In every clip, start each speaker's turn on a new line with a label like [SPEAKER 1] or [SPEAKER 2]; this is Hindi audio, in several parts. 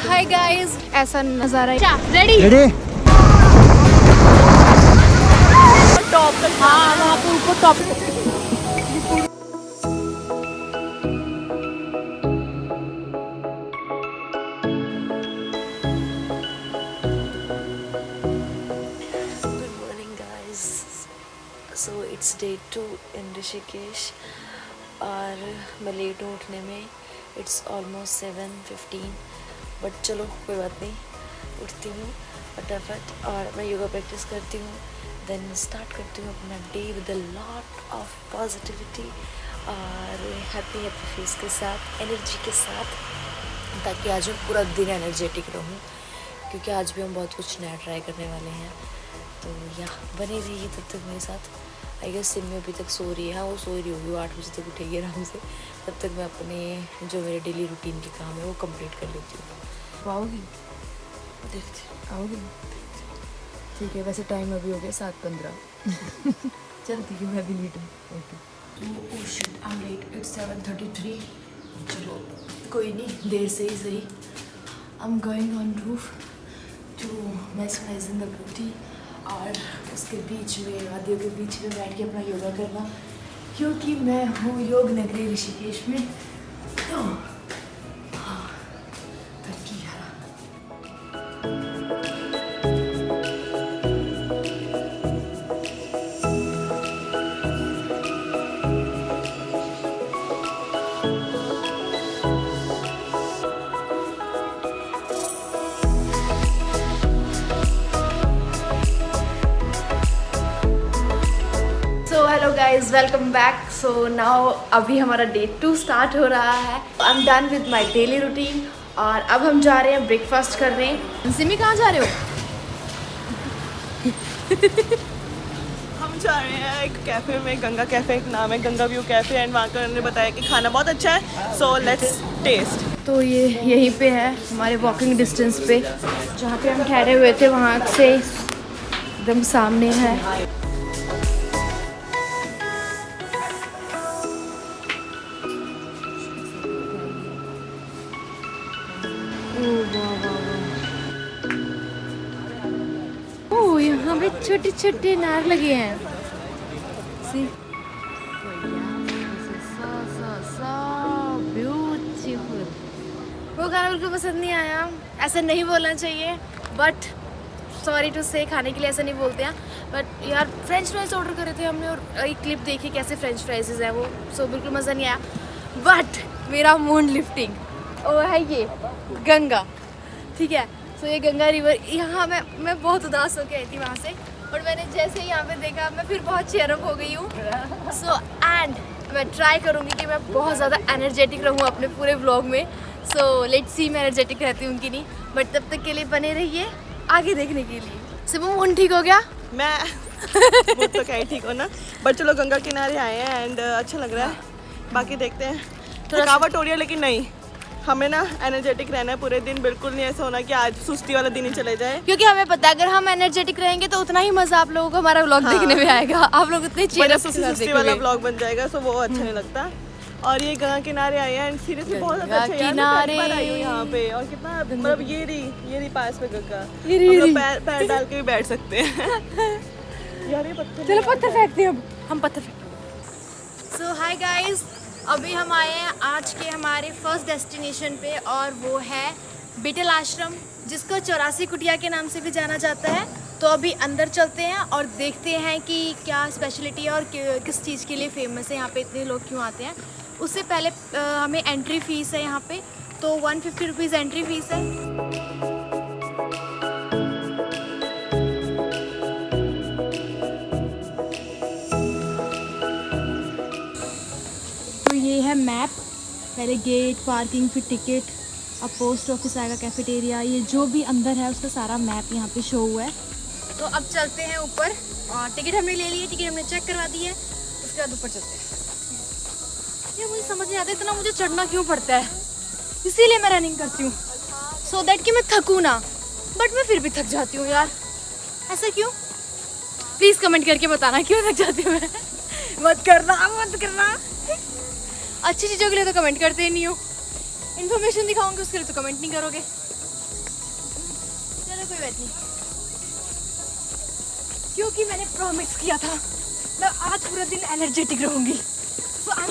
[SPEAKER 1] हाय गाइस, ऐसा नजारा है। रेडी टॉप तक। हाँ वहाँ पे ऊपर top.
[SPEAKER 2] Good morning guys. So it's day 2 in Rishikesh और मैं लेट हूँ उठने में। It's almost 7:15 बट चलो कोई बात नहीं, उठती हूँ फटाफट और मैं योगा प्रैक्टिस करती हूँ, देन स्टार्ट करती हूँ अपना day with a lot of positivity और हैप्पी फेस के साथ, एनर्जी के साथ, ताकि आज मैं पूरा दिन एनर्जेटिक रहूँ, क्योंकि आज भी हम बहुत कुछ नया ट्राई करने वाले हैं। तो या बने रहिए तब तक मेरे साथ। आई गेस सिम में अभी तक सो रही है। हाँ वो सो ही रही होगी, वो 8 बजे तक उठेगी आराम से। तब तक मैं अपने जो मेरे डेली रूटीन के काम है वो कंप्लीट कर लेती हूँ।
[SPEAKER 1] आओगी?
[SPEAKER 2] देखते
[SPEAKER 1] आओगी? ठीक है, वैसे टाइम अभी हो गया 7:15। चलती हूँ, मैं भी लेट हूँ। Okay.
[SPEAKER 2] Shit I am late, it's 7:33। चलो कोई नहीं, देर से ही सही। I am going on roof to maximize in the beauty और उसके बीच में, वादियों के बीच में बैठ के अपना योगा करना, क्योंकि मैं हूँ योग नगरी ऋषिकेश में। तो हाँ, थकी यार।
[SPEAKER 1] Hello guys, welcome back. So now अभी हमारा डे 2 स्टार्ट हो रहा है। I am done with my daily routine और अब हम जा रहे हैं ब्रेकफास्ट करने। सिमी कहाँ जा रहे हो?
[SPEAKER 3] हम जा रहे हैं एक कैफ़े में, गंगा कैफ़े एक नाम है, गंगा व्यू कैफ़े, एंड वहाँ का उन्होंने बताया कि खाना बहुत अच्छा है, सो लेट्स टेस्ट।
[SPEAKER 1] तो ये यहीं पे है, हमारे वॉकिंग डिस्टेंस पे, जहाँ पे हम ठहरे हुए थे वहाँ से एकदम सामने है। ओह यहाँ पे छोटे छोटे नार लगे हैं। See? Beautiful. वो गाना बिल्कुल पसंद नहीं आया, ऐसा नहीं बोलना चाहिए, बट सॉरी टू से, खाने के लिए ऐसा नहीं बोलते हैं। बट यार फ्रेंच फ्राइज ऑर्डर करे थे हमने और एक क्लिप देखी कैसे फ्रेंच फ्राइजेज हैं वो, सो बिल्कुल मज़ा नहीं आया। बट मेरा मूड लिफ्टिंग वो है ये गंगा, ठीक है। सो ये गंगा रिवर, यहाँ मैं बहुत उदास होके आई थी वहाँ से, और मैंने जैसे ही यहाँ पे देखा मैं फिर बहुत चेयर अप हो गई हूँ। सो एंड मैं ट्राई करूँगी कि मैं बहुत ज़्यादा एनर्जेटिक रहूँ अपने पूरे व्लॉग में। सो लेट्स सी मैं एनर्जेटिक रहती हूँ कि नहीं, बट तब तक के लिए बने रहिए आगे देखने के लिए। सिमू मूड ठीक हो गया?
[SPEAKER 3] मैं वो तो क्या ही ठीक हो ना, बट चलो गंगा किनारे आए हैं एंड अच्छा लग रहा है। बाकी देखते हैं, थकावट हो रही है लेकिन नहीं, हमें ना एनर्जेटिक रहना है पूरे दिन। बिल्कुल नहीं ऐसा होना कि आज सुस्ती वाला दिन ही चले जाए,
[SPEAKER 1] क्योंकि हमें पता है अगर हम एनर्जेटिक रहेंगे तो उतना ही मजा आप लोगों को हमारा व्लॉग देखने में आएगा। आप लोग उतने चेयर अप
[SPEAKER 3] सुस्ती वाला ब्लॉग बन जाएगा, सो वो अच्छा नहीं लगता। और ये गंगा किनारे आए हैं एंड सीरियसली बहुत ज्यादा अच्छा है यार। मैं पहली बार आई हूँ यहाँ पे और कितना मतलब ये रही पास में गंगा, हम लोग पैर डाल के भी बैठ सकते हैं। यार ये पत्थर,
[SPEAKER 1] चलो पत्थर फेंकते हैं, अब हम पत्थर फेंकते। सो हाय गाइस, अभी हम आए हैं आज के हमारे फर्स्ट डेस्टिनेशन पे, और वो है बीटल आश्रम, जिसको 84 कुटिया के नाम से भी जाना जाता है। तो अभी अंदर चलते हैं और देखते हैं कि क्या स्पेशलिटी है और किस चीज़ के लिए फेमस है, यहाँ पे इतने लोग क्यों आते हैं। उससे पहले हमें एंट्री फ़ीस है यहाँ पे, तो 150 रुपीज़ एंट्री फ़ीस है। तो ये है मैप, पहले गेट, पार्किंग, फिर टिकट, अब पोस्ट ऑफिस आएगा, कैफेटेरिया, ये जो भी अंदर है उसका सारा मैप यहाँ पे शो हुआ है। तो अब चलते हैं ऊपर, और टिकट हमने ले ली है, टिकट हमने चेक करवा दी है, उसके बाद ऊपर चलते हैं। ये मुझे समझ नहीं आता इतना मुझे चढ़ना क्यों पड़ता है, इसीलिए मैं रनिंग करती हूँ, सो दैट कि मैं थकूँ ना, बट मैं फिर भी थक जाती हूँ यार। ऐसा क्यों? प्लीज़ कमेंट करके बताना क्यों थक जाती हूँ मैं। मत करना। अच्छी चीज़ों के लिए तो कमेंट करते ही नहीं हो, इन्फॉर्मेशन दिखाऊंगी उसके लिए तो कमेंट नहीं करोगे। कोई बात नहीं, क्योंकि मैंने प्रॉमिस किया था मैं आज पूरा दिन एनर्जेटिक रहूंगी। सो आई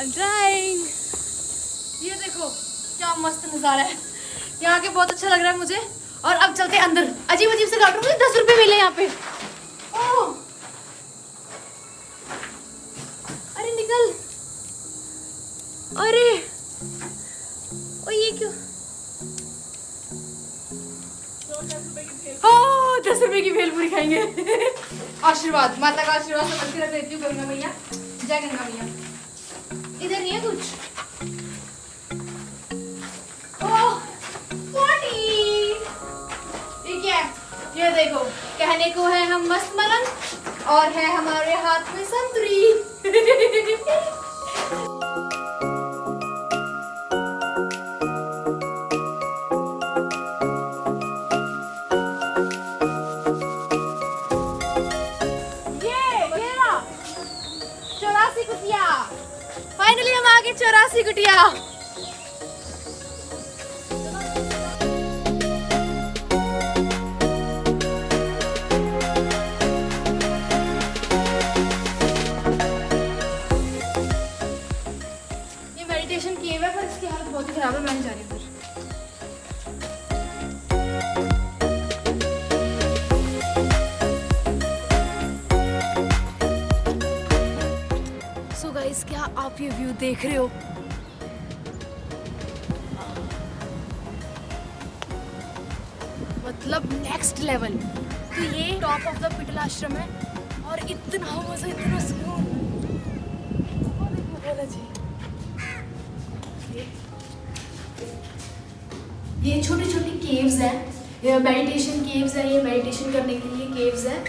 [SPEAKER 1] एम ट्राइंग। ये देखो क्या मस्त नज़ारा है यहाँ के, बहुत अच्छा लग रहा है मुझे। और अब चलते हैं अंदर। अजीब अजीब से गार्डन, मुझे 10 रुपये मिले यहाँ पे। ओह अरे निकल, अरे ओ ये क्यों? 10 रुपए की भेलपूरी खाएंगे। आशीर्वाद, माता का आशीर्वाद समझ के रख देती हूँ। गंगा मैया, जय गंगा मैया। इधर नहीं है कुछ। ओह पार्टी, ठीक है। ये देखो, कहने को है हम मस्त मलंग और है हमारे हाथ में संतरी। फाइनली हम आ गए 84 कुटिया। ये मेडिटेशन केव है पर इसकी हालत बहुत ही खराब है, मैं नहीं जा रही फिर। सो गाइस, क्या आप ये व्यू देख रहे हो? मतलब नेक्स्ट लेवल। तो ये टॉप ऑफ द पिटल आश्रम है और इतना मजा, इतना सुकून। ये छोटी छोटी केव्स हैं, ये मेडिटेशन केव्स हैं। ये मेडिटेशन करने के लिए केव्स हैं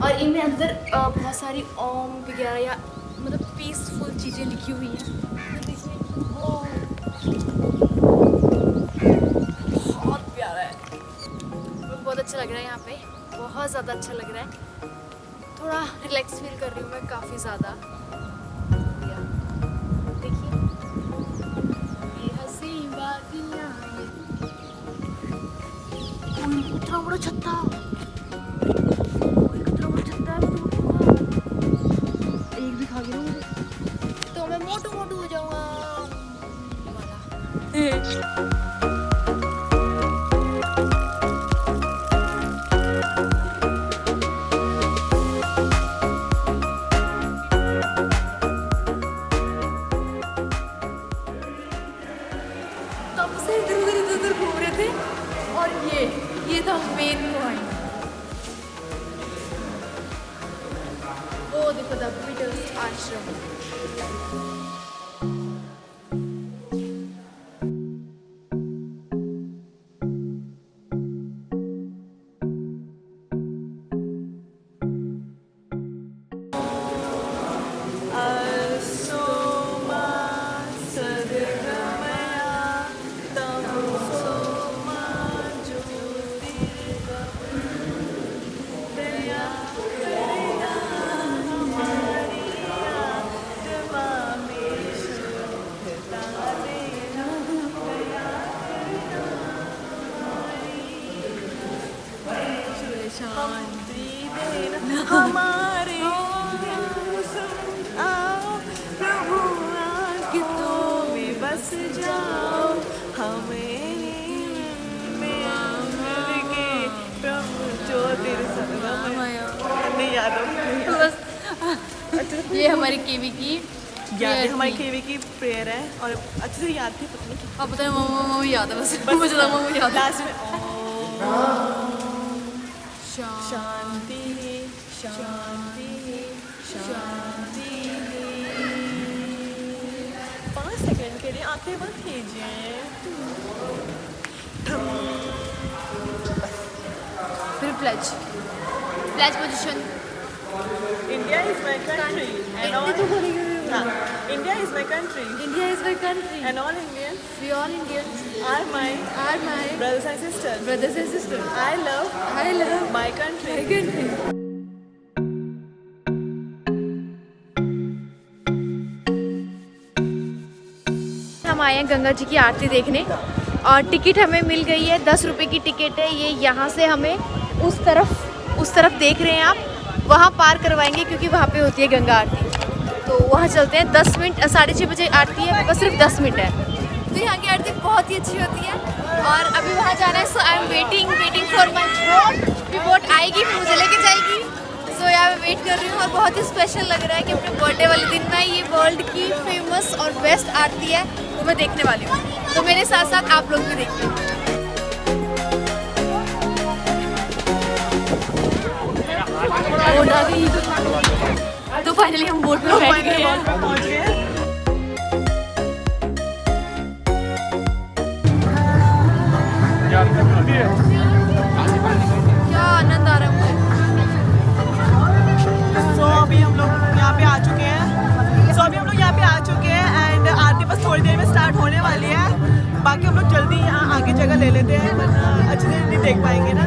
[SPEAKER 1] और इनमें अंदर बहुत सारी ओम वगैरह या मतलब पीसफुल चीज़ें लिखी हुई हैं। बहुत प्यारा है, बहुत अच्छा लग रहा है यहाँ पे, बहुत ज़्यादा अच्छा लग रहा है। थोड़ा रिलैक्स फील कर रही हूँ मैं काफ़ी ज़्यादा। देखिए ये हंसी वादियाँ, इतना बड़ा छत्ता, इतना बड़ा छत्ता है। एक भी खा गया मुझे तो मैं मोटू मोटू हो जाऊंगा। तब से इधर उधर घूम रहे थे और ये था मेन पॉइंट। वो देखो द पिटल्स आश्रम।
[SPEAKER 3] हमारे आओ प्रभु आँखों में बस जाओ, हमें के प्रभु नहीं याद
[SPEAKER 1] बस ये हमारी केवी की
[SPEAKER 3] हमारी केवी की प्रेयर है और अच्छे से याद थी, पता नहीं
[SPEAKER 1] अब पता है मम्मा याद है, बस मुझे तो मम्मा याद है।
[SPEAKER 3] लास्ट में शांति शांति शांति। 5 सेकंड के लिए आंखें बंद कीजिए,
[SPEAKER 1] फिर pledge position.
[SPEAKER 3] India is my country and all India is my country and all Indians
[SPEAKER 1] We all Indians
[SPEAKER 3] are my brothers and sisters. I love my country.
[SPEAKER 1] हम आए हैं गंगा जी की आरती देखने और टिकट हमें मिल गई है, 10 रुपये की टिकट है ये। यहाँ से हमें उस तरफ देख रहे हैं आप, वहाँ पार करवाएंगे क्योंकि वहाँ पे होती है गंगा आरती। तो वहाँ चलते हैं। 10 मिनट, 6:30 बजे आरती है, बस सिर्फ 10 मिनट है। तो यहाँ की आरती बहुत ही अच्छी होती है और अभी वहाँ जाना है। So I am waiting for my boat. Boat आएगी फिर मुझे लेके जाएगी। सो यहाँ मैं वेट कर रही हूँ और बहुत ही स्पेशल लग रहा है कि अपने बर्थडे वाले दिन में ये वर्ल्ड की फेमस और बेस्ट आरती है वो मैं देखने वाली हूँ। तो मेरे साथ साथ आप लोग भी देखिए। बोट आ गई तो फाइनली हम बोट में बैठ गए हैं। क्या आनंद आ रहा है मुझे।
[SPEAKER 3] सो अभी हम लोग यहाँ पे आ चुके हैं एंड आरती बस थोड़ी देर में स्टार्ट होने वाली है। बाकी हम लोग जल्दी यहाँ आगे जगह ले लेते हैं वरना अच्छे से नहीं देख पाएंगे ना।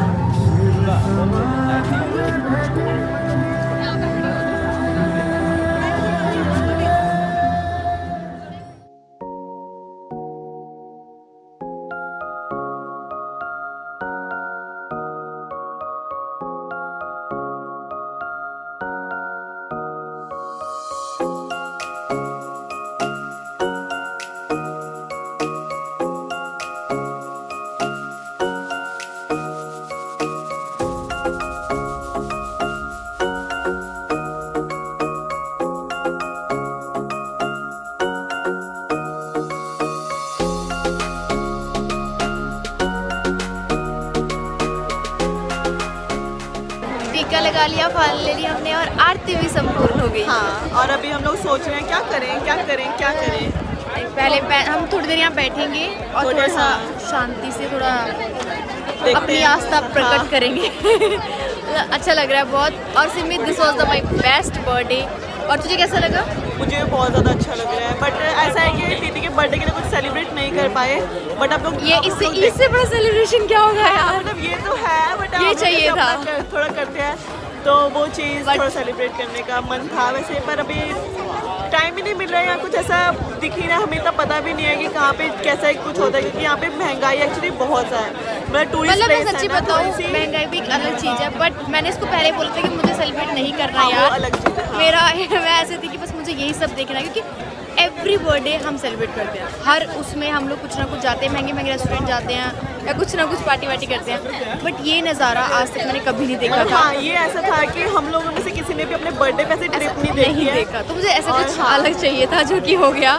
[SPEAKER 1] टीका लगा लिया, फाल ले लिया हमने और आरती भी संपूर्ण हो गई।
[SPEAKER 3] हाँ, और अभी हम लोग सोच रहे हैं क्या करें।
[SPEAKER 1] पहले हम थोड़ी देर यहाँ बैठेंगे और थोड़ा सा शांति से थोड़ा अपनी आस्था प्रकट करेंगे। अच्छा लग रहा है बहुत। और Simi, this was the my best birthday. और तुझे कैसा लगा?
[SPEAKER 3] मुझे बहुत ज़्यादा अच्छा लग रहा है। बट ऐसा है कि दीदी के बर्थडे के लिए कुछ सेलिब्रेट नहीं कर पाए। बट आप लोग
[SPEAKER 1] ये इससे बड़ा सेलिब्रेशन क्या होगा यार।
[SPEAKER 3] मतलब ये तो है बट
[SPEAKER 1] ये चाहिए था।
[SPEAKER 3] थोड़ा करते हैं तो वो चीज़ थोड़ा सेलिब्रेट करने का मन था वैसे, पर अभी टाइम ही नहीं मिल रहा है। यहाँ कुछ ऐसा दिख ही रहा है, हमें इतना पता भी नहीं है कि कहाँ पे कैसा कुछ होता है क्योंकि यहाँ पे महंगाई एक्चुअली बहुत सा है। मतलब टूरिस्ट
[SPEAKER 1] मैं
[SPEAKER 3] प्लेस
[SPEAKER 1] सच्ची
[SPEAKER 3] है ना,
[SPEAKER 1] बताऊँ,
[SPEAKER 3] थोड़ी सी
[SPEAKER 1] महंगाई भी एक अलग चीज़ है। बट मैंने इसको पहले बोला था कि मुझे सेलिब्रेट नहीं करना
[SPEAKER 3] हाँ, वो
[SPEAKER 1] यार,
[SPEAKER 3] अलग चीज़ है। हाँ।
[SPEAKER 1] मैं ऐसे थी कि बस मुझे यही सब देखना है क्योंकि एवरी बर्थडे हम सेलिब्रेट करते हैं। हर उसमें हम लोग कुछ ना कुछ जाते हैं, महंगे रेस्टोरेंट जाते हैं या कुछ ना कुछ पार्टी वार्टी करते हैं। बट ये नज़ारा आज तक मैंने कभी नहीं देखा था।
[SPEAKER 3] हाँ, ये ऐसा था कि हम लोगों में से किसी ने भी अपने बर्थडे पे ऐसे ट्रिप नहीं
[SPEAKER 1] देखा। तो मुझे ऐसा कुछ अलग चाहिए था जो कि हो गया।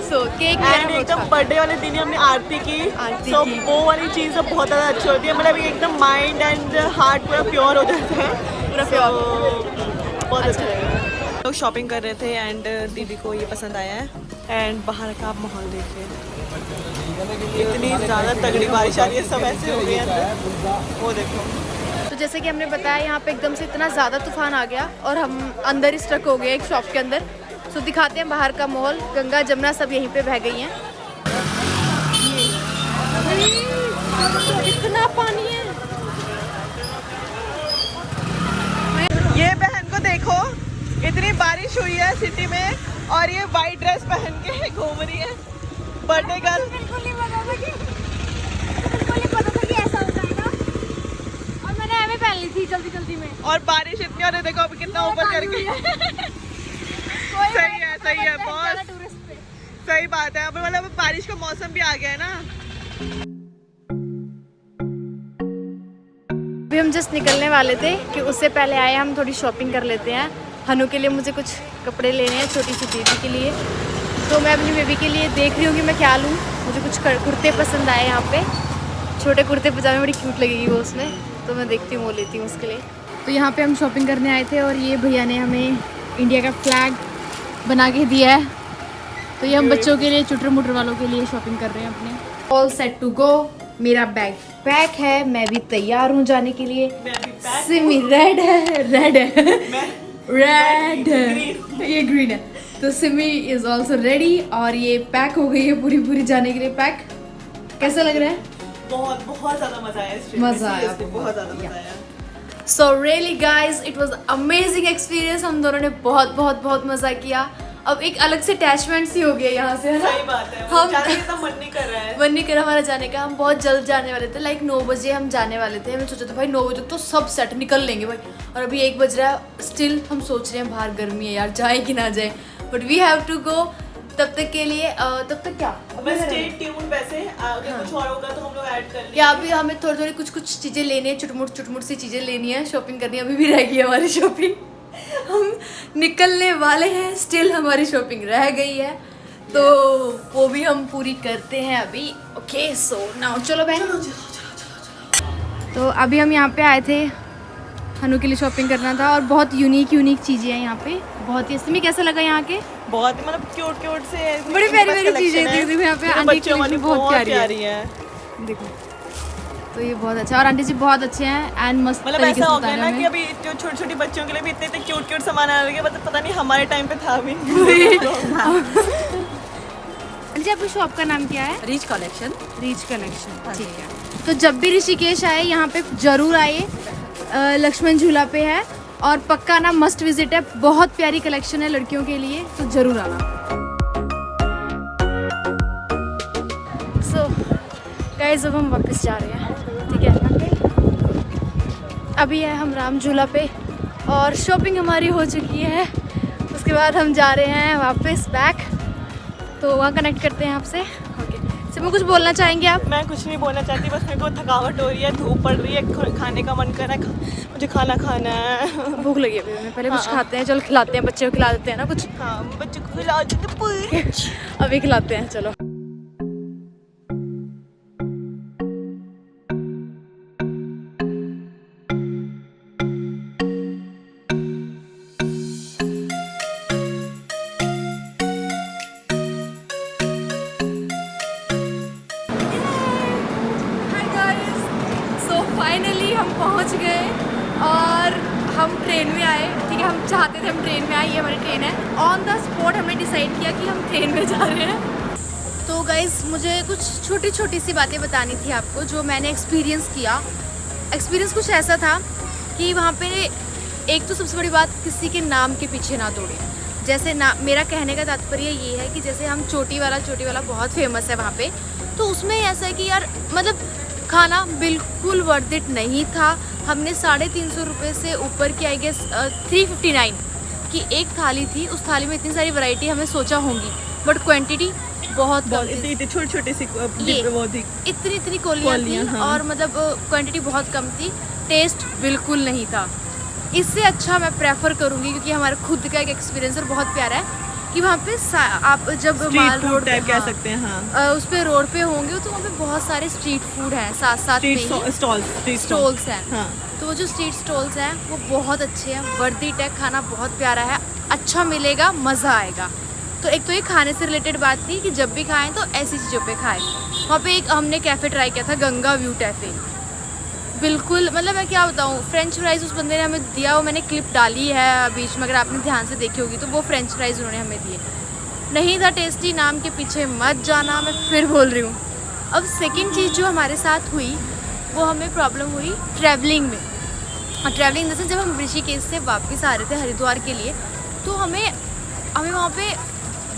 [SPEAKER 1] सो केक
[SPEAKER 3] एंड एकदम बर्थडे वाले दिन ही हमने आरती की। सो वो वाली चीज़ बहुत ज़्यादा अच्छी होती है। मतलब एकदम माइंड एंड हार्ट पूरा प्योर हो जाता है,
[SPEAKER 1] पूरा प्योर।
[SPEAKER 3] बहुत अच्छा लगा। लोग शॉपिंग कर रहे थे एंड दीदी को ये पसंद आया है। एंड बाहर का आप माहौल देखिए, इतनी ज़्यादा तगड़ी बारिश आ रही है, सब ऐसे हो गए हैं। वो देखो।
[SPEAKER 1] तो जैसे कि हमने बताया यहाँ पे एकदम से इतना ज़्यादा तूफान आ गया और हम अंदर ही स्टक हो गए एक शॉप के अंदर। सो दिखाते हैं बाहर का माहौल। गंगा जमुना सब यहीं पे बह गई हैं। इतना पानी है।
[SPEAKER 3] ये बहन को देखो, इतनी बारिश हुई है सिटी में और ये वाइट ड्रेस पहन के घूम रही है बर्थडे गर्ल।
[SPEAKER 1] बिल्कुल नहीं पता था कि ऐसा हो जाएगा और मैंने हमें पहन ली थी जल्दी में।
[SPEAKER 3] और बारिश इतनी, और देखो अभी कितना ऊपर करके। सही है बहुत सही बात है। अब मतलब बारिश का मौसम भी आ गया है ना।
[SPEAKER 1] अभी हम जस्ट निकलने वाले थे कि उससे पहले आए हम थोड़ी शॉपिंग कर लेते हैं। हनु के लिए मुझे कुछ कपड़े लेने हैं, छोटी सी बेबी के लिए। तो मैं अपनी बेबी के लिए देख रही हूँ कि मैं क्या लूँ। मुझे कुछ कुर्ते पसंद आए यहाँ पे, छोटे कुर्ते पजामे, बड़ी क्यूट लगेगी वो उसमें। तो मैं देखती हूँ वो लेती हूँ उसके लिए। तो यहाँ पे हम शॉपिंग करने आए थे और ये भैया ने हमें इंडिया का फ्लैग बना के दिया है। तो ये हम बच्चों के लिए, चुटर मुटर वालों के लिए शॉपिंग कर रहे हैं अपने। All set to go. मेरा बैग पैक है, मैं भी तैयार हूँ जाने के लिए। सिमी रेड है ये ग्रीन है। तो सिमी इज ऑल्सो रेडी और ये पैक हो गई है पूरी जाने के लिए पैक। कैसा लग रहा है?
[SPEAKER 3] बहुत ज़्यादा मज़ा आया।
[SPEAKER 1] मज़ा आया,
[SPEAKER 3] बहुत ज़्यादा मज़ा आया।
[SPEAKER 1] So really guys, it was amazing experience. हम दोनों ने बहुत मज़ा किया अब एक अलग से अटैचमेंट सी हो गई है यहाँ से, है ना?
[SPEAKER 3] सही बात है,
[SPEAKER 1] हम
[SPEAKER 3] जाने का तो मन नहीं कर रहा है।
[SPEAKER 1] मन नहीं करा हमारा जाने का। हम बहुत जल्द जाने वाले थे, लाइक 9 बजे हम जाने वाले थे। हमने सोचा था भाई 9 बजे तक तो सब सेट निकल लेंगे भाई, और अभी 1 बज रहा है, स्टिल हम सोच रहे हैं बाहर गर्मी है यार, जाए कि ना जाए, but we have to go. तब तक के लिए तब तक क्या
[SPEAKER 3] बस स्टे ट्यून, वैसे अगर कुछ और होगा तो हम लोग ऐड कर लेंगे।
[SPEAKER 1] या अभी हमें थोड़ी थोड़ी कुछ चीज़ें लेनी है, चुटमुट सी चीज़ें लेनी है, शॉपिंग करनी है, अभी भी रह गई है हमारी शॉपिंग। हम निकलने वाले हैं, स्टिल हमारी शॉपिंग रह गई है, तो वो भी हम पूरी करते हैं अभी। ओके सो नाउ चलो बहन। तो अभी हम यहाँ पे आए थे, हनु के लिए शॉपिंग करना था, और बहुत यूनिक चीज़ें हैं यहाँ पे, बहुत ही। तुम्हें कैसा लगा यहाँ के?
[SPEAKER 3] बहुत मतलब क्यूट से
[SPEAKER 1] बड़ी प्यारी चीजें थी। देखो यहाँ पे आंटी की कलेक्शन बहुत प्यारी है, देखो। तो ये बहुत अच्छा, और आंटी जी बहुत अच्छे हैं एंड मस्त
[SPEAKER 3] मतलब
[SPEAKER 1] तरीके
[SPEAKER 3] ऐसा
[SPEAKER 1] से
[SPEAKER 3] हो
[SPEAKER 1] बता
[SPEAKER 3] गया
[SPEAKER 1] रहे
[SPEAKER 3] ना
[SPEAKER 1] हैं
[SPEAKER 3] कि अभी जो छोटी बच्चों के लिए भी इतने क्यूट सामान आ रहे हैं, मतलब पता नहीं हमारे टाइम पे था भी।
[SPEAKER 1] आंटी जी आपकी शॉप का नाम क्या है?
[SPEAKER 4] Reach collection.
[SPEAKER 1] ठीक है। तो जब भी ऋषिकेश आए यहाँ पे जरूर आइए, लक्ष्मण झूला पे है, और पक्का ना मस्ट विजिट है, बहुत प्यारी कलेक्शन है लड़कियों के लिए, तो जरूर आना। सो गाइस अब हम वापस जा रहे हैं, ठीक है। अभी है हम राम झूला पे, और शॉपिंग हमारी हो चुकी है। उसके बाद हम जा रहे हैं वापस बैक, तो वहाँ कनेक्ट करते हैं आपसे। ओके, मैं कुछ बोलना चाहेंगे आप?
[SPEAKER 3] मैं कुछ नहीं बोलना चाहती, बस मेरे को थकावट हो रही है, धूप पड़ रही है, खाने का मन कर रहा है, मुझे खाना खाना है।
[SPEAKER 1] भूख लगी है हमें, पहले कुछ खाते हैं, चलो खिलाते हैं, बच्चे को खिला देते हैं ना कुछ।
[SPEAKER 3] हाँ, बच्चों को खिला देते पूरी।
[SPEAKER 1] अभी खिलाते हैं, चलो। फाइनली हम पहुंच गए, और हम ट्रेन में आए, ठीक है। हम चाहते थे हम ट्रेन में आए, ये हमारी ट्रेन है। ऑन द स्पॉट हमने डिसाइड किया कि हम ट्रेन में जा रहे हैं। तो गाइस मुझे कुछ छोटी सी बातें बतानी थी आपको, जो मैंने एक्सपीरियंस किया। एक्सपीरियंस कुछ ऐसा था कि वहाँ पे एक तो सबसे बड़ी बात, किसी के नाम के पीछे ना दौड़े। जैसे ना, मेरा कहने का तात्पर्य ये है कि जैसे हम चोटी वाला बहुत फेमस है वहाँ पे, तो उसमें ऐसा है कि यार मतलब खाना बिल्कुल वर्थ इट नहीं था। हमने 350 रुपये से ऊपर की, आई गेस 359 की एक थाली थी। उस थाली में इतनी सारी वैरायटी हमें सोचा होंगी, बट क्वांटिटी बहुत कम थी।
[SPEAKER 3] छोटी सी
[SPEAKER 1] इतनी कोलियाँ थी,
[SPEAKER 3] हाँ।
[SPEAKER 1] और मतलब क्वांटिटी बहुत कम थी, टेस्ट बिल्कुल नहीं था। इससे अच्छा मैं प्रेफर करूँगी, क्योंकि हमारा खुद का एक एक्सपीरियंस और बहुत प्यारा है कि वहाँ पे आप जब माल रोड पे,
[SPEAKER 3] कह सकते हैं, हाँ,
[SPEAKER 1] उस पे रोड पे होंगे, तो वहाँ पे बहुत सारे स्ट्रीट फूड हैं, साथ में ही स्टॉल्स हैं।
[SPEAKER 3] हाँ।
[SPEAKER 1] तो वो जो स्ट्रीट स्टॉल्स हैं वो बहुत अच्छे हैं, वर्थ इट है, खाना बहुत प्यारा है, अच्छा मिलेगा, मज़ा आएगा। तो एक तो ये खाने से रिलेटेड बात थी कि जब भी खाएं तो ऐसी चीज़ों पे खाएं। वहाँ पे एक हमने कैफ़े ट्राई किया था, गंगा व्यू कैफ़े। बिल्कुल मतलब मैं क्या बताऊँ, फ्रेंच फ्राइज़ उस बंदे ने हमें दिया, वो मैंने क्लिप डाली है बीच में, अगर आपने ध्यान से देखी होगी तो वो फ्रेंच फ्राइज़ उन्होंने हमें दिए, नहीं था टेस्टी। नाम के पीछे मत जाना, मैं फिर बोल रही हूँ। अब सेकंड चीज़ जो हमारे साथ हुई, वो हमें प्रॉब्लम हुई ट्रैवलिंग में। ट्रैवलिंग जैसे जब हम ऋषिकेश से वापस आ रहे थे हरिद्वार के लिए, तो हमें वहाँ पे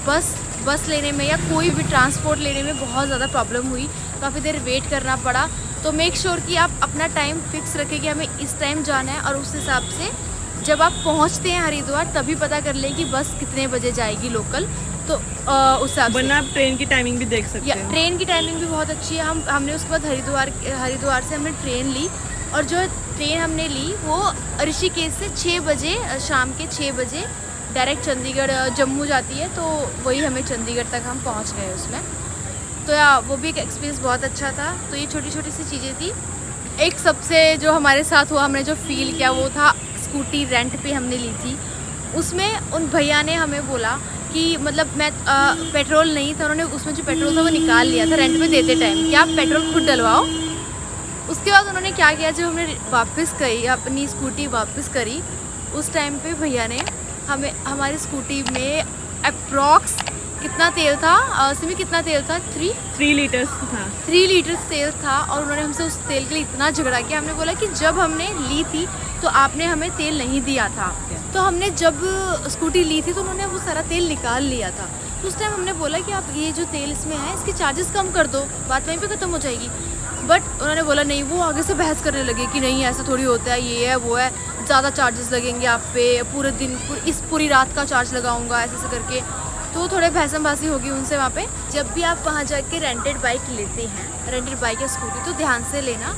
[SPEAKER 1] बस लेने में या कोई भी ट्रांसपोर्ट लेने में बहुत ज़्यादा प्रॉब्लम हुई, काफ़ी देर वेट करना पड़ा। तो मेक श्योर कि आप अपना टाइम फिक्स रखें कि हमें इस टाइम जाना है, और उस हिसाब से जब आप पहुंचते हैं हरिद्वार तभी पता कर लें कि बस कितने बजे जाएगी लोकल, तो उस हिसाब से।
[SPEAKER 3] वरना आप ट्रेन की टाइमिंग भी देख सकते हैं।
[SPEAKER 1] ट्रेन की टाइमिंग भी बहुत अच्छी है। हमने उसके बाद हरिद्वार से हमने ट्रेन ली, और जो ट्रेन हमने ली वो ऋषिकेश से 6 बजे, शाम के 6 बजे डायरेक्ट चंडीगढ़ जम्मू जाती है, तो वही हमें चंडीगढ़ तक हम पहुंच गए उसमें। तो यार वो भी एक एक्सपीरियंस बहुत अच्छा था। तो ये छोटी छोटी सी चीज़ें थी। एक सबसे जो हमारे साथ हुआ, हमने जो फील किया, वो था स्कूटी रेंट पे हमने ली थी। उसमें उन भैया ने हमें बोला कि मतलब मैं पेट्रोल नहीं था, उन्होंने उसमें जो पेट्रोल था वो निकाल लिया था रेंट पे देते टाइम, कि आप पेट्रोल खुद डलवाओ। उसके बाद उन्होंने क्या किया, जब हमने वापस करी अपनी स्कूटी वापस करी, उस टाइम पे भैया ने हमें हमारी स्कूटी में अप्रॉक्स कितना तेल था सिमी, कितना तेल था?
[SPEAKER 3] 3 लीटर्स था।
[SPEAKER 1] 3 लीटर तेल था और उन्होंने हमसे उस तेल के लिए इतना झगड़ा किया। हमने बोला कि जब हमने ली थी तो आपने हमें तेल नहीं दिया था, तो हमने जब स्कूटी ली थी तो उन्होंने वो सारा तेल निकाल लिया था। तो उस टाइम हमने बोला कि आप ये जो तेल इसमें है इसके चार्जेस कम कर दो, बात वहीं पे ख़त्म हो जाएगी। बट उन्होंने बोला नहीं, वो आगे से बहस करने लगे कि नहीं ऐसा थोड़ी होता है, ये है वो है, ज़्यादा चार्जेस लगेंगे आप पे, पूरे दिन पूरी रात का चार्ज लगाऊंगा, ऐसे करके। तो थोड़े बहसमबाजी होगी उनसे वहाँ पे। जब भी आप वहाँ जाके रेंटेड बाइक लेते हैं, रेंटेड बाइक या स्कूटी, तो ध्यान से लेना।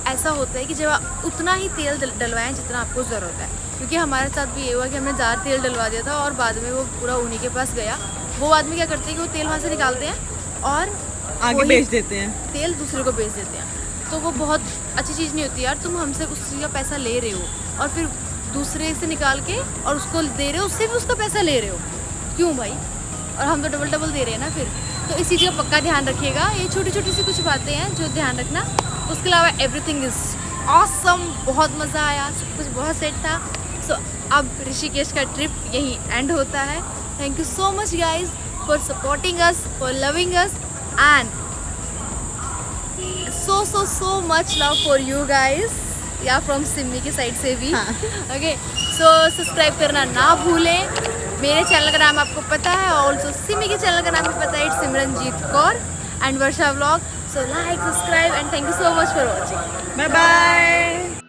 [SPEAKER 1] ऐसा होता है कि जब आप उतना ही तेल डलवाएं जितना आपको ज़रूरत है, क्योंकि हमारे साथ भी ये हुआ कि हमने ज़्यादा तेल डलवा दिया था और बाद में वो पूरा उन्हीं के पास गया। वो आदमी क्या करते हैं कि वो तेल वहाँ से निकालते हैं और
[SPEAKER 3] आगे बेच देते हैं,
[SPEAKER 1] तेल दूसरे को बेच देते हैं। तो वो बहुत अच्छी चीज़ नहीं होती यार। तुम हमसे उस चीज़ का पैसा ले रहे हो और फिर दूसरे से निकाल के और उसको दे रहे हो, उससे भी उसका पैसा ले रहे हो, क्यों भाई? और हम तो डबल दे रहे हैं ना फिर। तो इस चीज़ का पक्का ध्यान रखिएगा। ये छोटी छोटी सी कुछ बातें हैं जो ध्यान रखना। उसके अलावा एवरीथिंग इज़ ऑसम, बहुत मज़ा आया, सब कुछ बहुत सेट था। सो अब ऋषिकेश का ट्रिप यहीं एंड होता है। Thank you so much guys for supporting us, for loving us and so much love for you guys, या फ्रॉम सिमी की साइड से भी। ओके, सो सब्सक्राइब करना ना भूलें। मेरे चैनल का नाम आपको पता है, ऑल्सो सिमी के चैनल का नाम भी पता है, it's Simranjeet Kaur and Varsha vlog. So like, subscribe and thank you so much for watching.
[SPEAKER 3] Bye bye.